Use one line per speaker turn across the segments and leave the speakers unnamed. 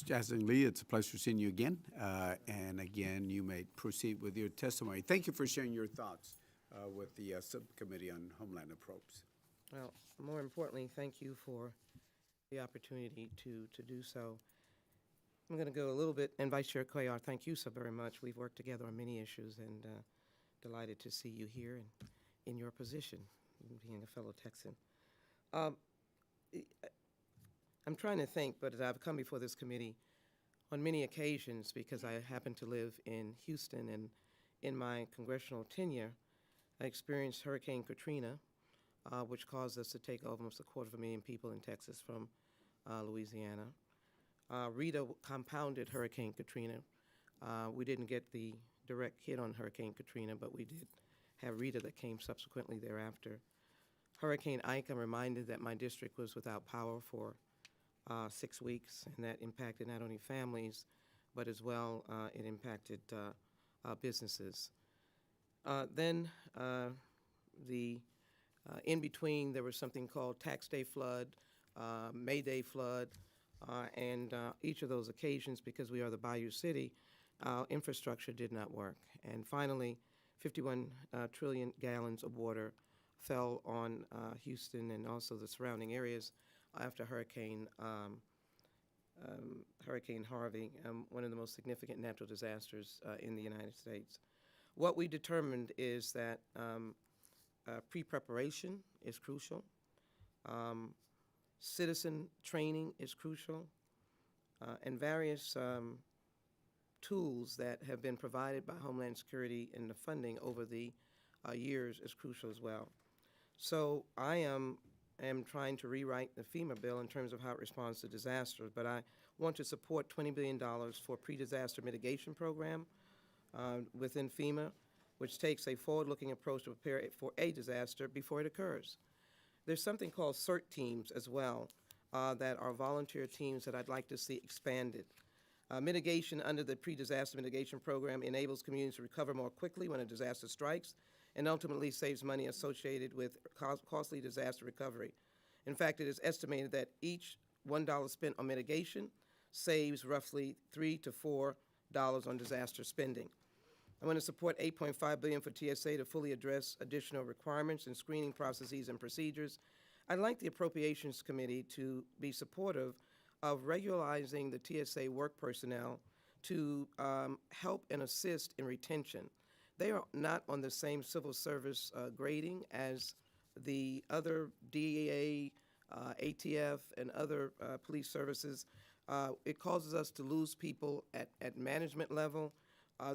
Ms. Jasmine Lee, it's a pleasure seeing you again. And again, you may proceed with your testimony. Thank you for sharing your thoughts with the Subcommittee on Homeland Appropriations.
Well, more importantly, thank you for the opportunity to do so. I'm going to go a little bit, and Vice Chair Cuellar, thank you so very much. We've worked together on many issues, and delighted to see you here and in your position, being a fellow Texan. I'm trying to think, but I've come before this committee on many occasions because I happen to live in Houston, and in my congressional tenure, I experienced Hurricane Katrina, which caused us to take almost 250,000 people in Texas from Louisiana. Rita compounded Hurricane Katrina. We didn't get the direct hit on Hurricane Katrina, but we did have Rita that came subsequently thereafter. Hurricane Ike, I'm reminded that my district was without power for 6 weeks, and that impacted not only families, but as well it impacted businesses. Then in between, there was something called Tax Day flood, May Day flood, and each of those occasions, because we are the Bayou City, our infrastructure did not work. And finally, 51 trillion gallons of water fell on Houston and also the surrounding areas after Hurricane Harvey, one of the most significant natural disasters in the United States. What we determined is that pre-preparation is crucial. Citizen training is crucial, and various tools that have been provided by Homeland Security and the funding over the years is crucial as well. So I am trying to rewrite the FEMA bill in terms of how it responds to disasters, but I want to support $20 billion for pre-disaster mitigation program within FEMA, which takes a forward-looking approach to prepare for a disaster before it occurs. There's something called CERT teams as well that are volunteer teams that I'd like to see expanded. Mitigation under the pre-disaster mitigation program enables communities to recover more quickly when a disaster strikes and ultimately saves money associated with costly disaster recovery. In fact, it is estimated that each $1 spent on mitigation saves roughly $3 to $4 on disaster spending. I want to support $8.5 billion for TSA to fully address additional requirements and screening processes and procedures. I'd like the Appropriations Committee to be supportive of regularizing the TSA work personnel to help and assist in retention. They are not on the same civil service grading as the other DEA, ATF, and other police services. It causes us to lose people at management level.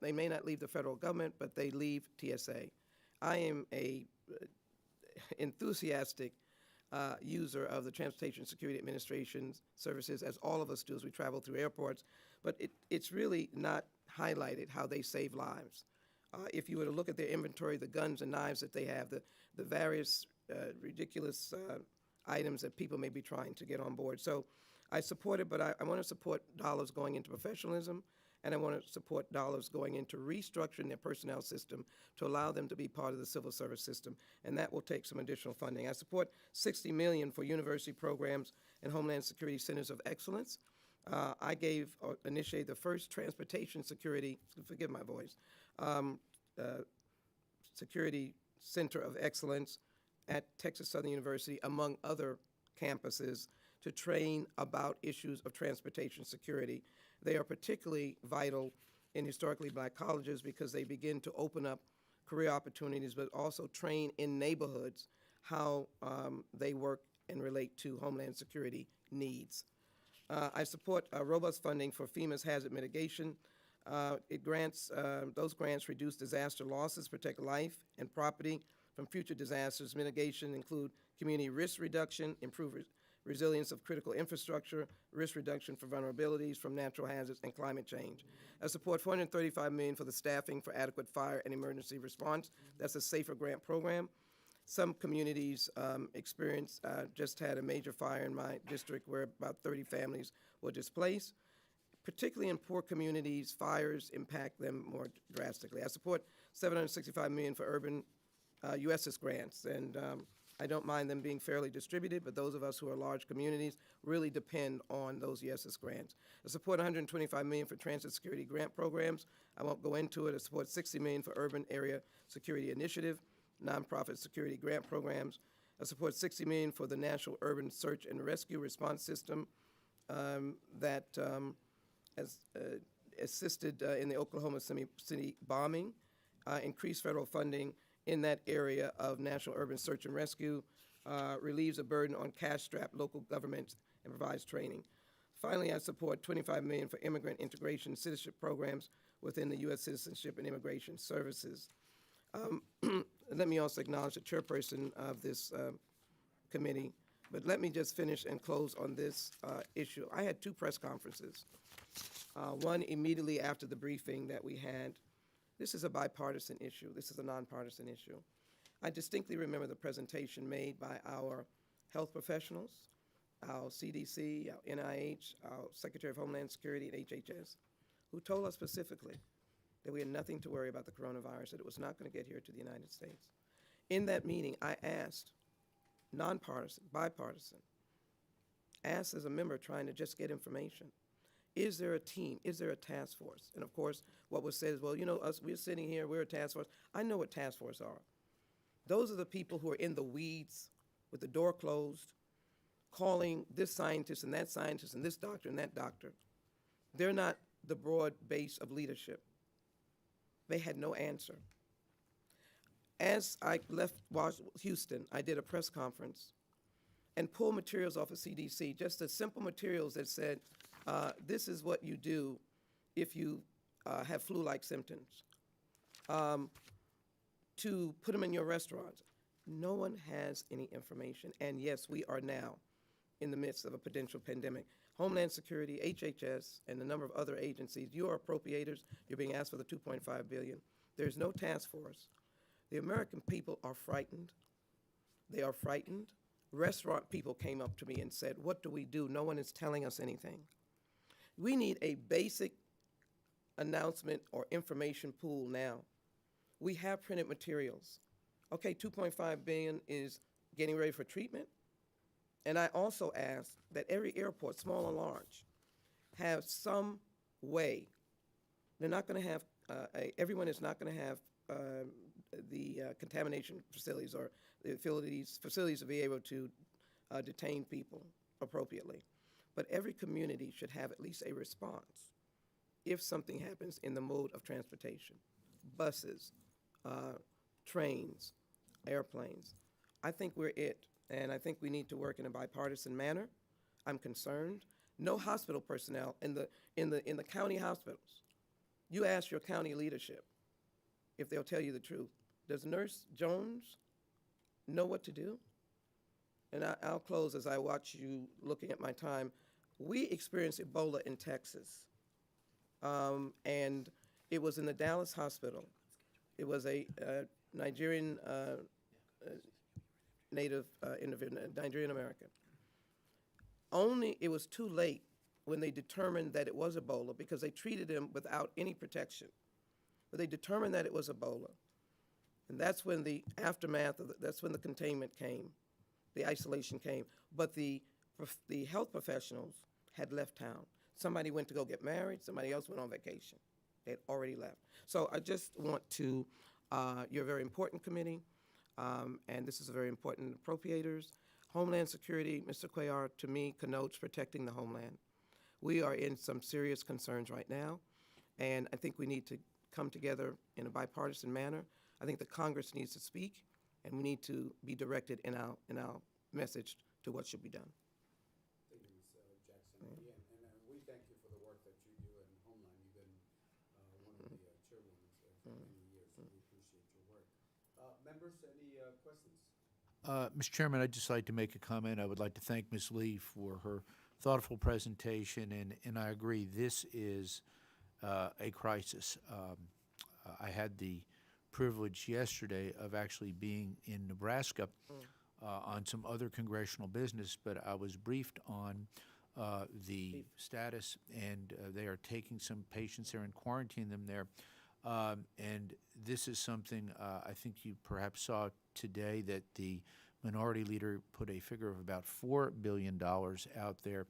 They may not leave the federal government, but they leave TSA. I am a enthusiastic user of the Transportation Security Administration services, as all of us do as we travel through airports, but it's really not highlighted how they save lives. If you were to look at their inventory, the guns and knives that they have, the various ridiculous items that people may be trying to get on board. So I support it, but I want to support dollars going into professionalism, and I want to support dollars going into restructuring their personnel system to allow them to be part of the civil service system, and that will take some additional funding. I support $60 million for university programs and Homeland Security Centers of Excellence. I initiated the first transportation security, forgive my voice, Security Center of Excellence at Texas Southern University, among other campuses, to train about issues of transportation security. They are particularly vital in historically black colleges because they begin to open up career opportunities, but also train in neighborhoods how they work and relate to Homeland Security needs. I support robust funding for FEMA's hazard mitigation. Those grants reduce disaster losses, protect life and property from future disasters. Mitigation include community risk reduction, improve resilience of critical infrastructure, risk reduction for vulnerabilities from natural hazards, and climate change. I support $435 million for the staffing for adequate fire and emergency response. That's a SAFER grant program. Some communities just had a major fire in my district where about 30 families were displaced. Particularly in poor communities, fires impact them more drastically. I support $765 million for urban USS grants, and I don't mind them being fairly distributed, but those of us who are large communities really depend on those yeses grants. I support $125 million for transit security grant programs. I won't go into it. I support $60 million for urban area security initiative, nonprofit security grant programs. I support $60 million for the National Urban Search and Rescue Response System that has assisted in the Oklahoma City bombing, increased federal funding in that area of National Urban Search and Rescue, relieves a burden on cash-strapped local governments, and provides training. Finally, I support $25 million for immigrant integration citizenship programs within the U.S. Citizenship and Immigration Services. Let me also acknowledge the chairperson of this committee, but let me just finish and close on this issue. I had two press conferences, one immediately after the briefing that we had. This is a bipartisan issue. This is a nonpartisan issue. I distinctly remember the presentation made by our health professionals, our CDC, our NIH, our Secretary of Homeland Security, and HHS, who told us specifically that we had nothing to worry about the coronavirus, that it was not going to get here to the United States. In that meeting, I asked, nonpartisan, bipartisan, asked as a member trying to just get information, is there a team? Is there a task force? And of course, what was said is, well, you know, we're sitting here, we're a task force. I know what task force are. Those are the people who are in the weeds with the door closed, calling this scientist and this doctor and that doctor. They're not the broad base of leadership. They had no answer. As I left Houston, I did a press conference and pulled materials off of CDC, just the simple materials that said, this is what you do if you have flu-like symptoms, to put them in your restaurants. No one has any information, and yes, we are now in the midst of a potential pandemic. Homeland Security, HHS, and a number of other agencies, you are appropriators, you're being asked for the $2.5 billion. There's no task force. The American people are frightened. They are frightened. Restaurant people came up to me and said, what do we do? No one is telling us anything. We need a basic announcement or information pool now. We have printed materials. Okay, $2.5 billion is getting ready for treatment. And I also ask that every airport, small or large, have some way. They're not going to have, everyone is not going to have the contamination facilities or the facilities to be able to detain people appropriately. But every community should have at least a response if something happens in the mode of transportation, buses, trains, airplanes. I think we're it, and I think we need to work in a bipartisan manner. I'm concerned. No hospital personnel in the county hospitals. You ask your county leadership if they'll tell you the truth. Does Nurse Jones know what to do? And I'll close as I watch you looking at my time. We experienced Ebola in Texas, and it was in the Dallas hospital. It was a Nigerian native individual, Nigerian American. Only it was too late when they determined that it was Ebola because they treated him without any protection. But they determined that it was Ebola. And that's when the aftermath of that's when the containment came, the isolation came. But the health professionals had left town. Somebody went to go get married, somebody else went on vacation. They had already left. So I just want to, you're a very important committee, and this is a very important appropriators. Homeland Security, Mr. Cuellar, to me, connotes protecting the homeland. We are in some serious concerns right now, and I think we need to come together in a bipartisan manner. I think the Congress needs to speak, and we need to be directed in our message to what should be done.
Thank you, Ms. Jackson. Yeah, and we thank you for the work that you do in Homeland. You've been one of the chairwomen for many years, and we appreciate your work. Members, any questions?
Mr. Chairman, I'd just like to make a comment. I would like to thank Ms. Lee for her thoughtful presentation, and I agree, this is a crisis. I had the privilege yesterday of actually being in Nebraska on some other congressional business, but I was briefed on the status, and they are taking some patients there and quarantining them there. And this is something I think you perhaps saw today, that the Minority Leader put a figure of about $4 billion out there.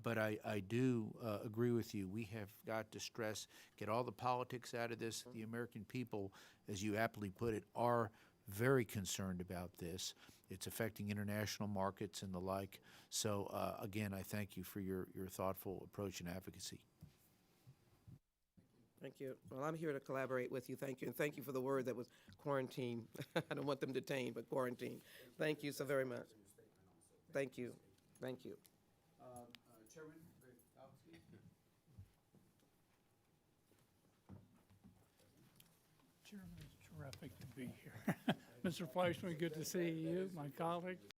But I do agree with you. We have got to stress, get all the politics out of this. The American people, as you aptly put it, are very concerned about this. It's affecting international markets and the like. So, again, I thank you for your thoughtful approach and advocacy.
Thank you. Well, I'm here to collaborate with you. Thank you. And thank you for the word that was quarantine. I don't want them detained, but quarantine. Thank you so very much. Thank you. Thank you.
Chairman Gradowski?
Chairman, it's terrific to be here. Mr. Fleischman, good to see you, my colleague.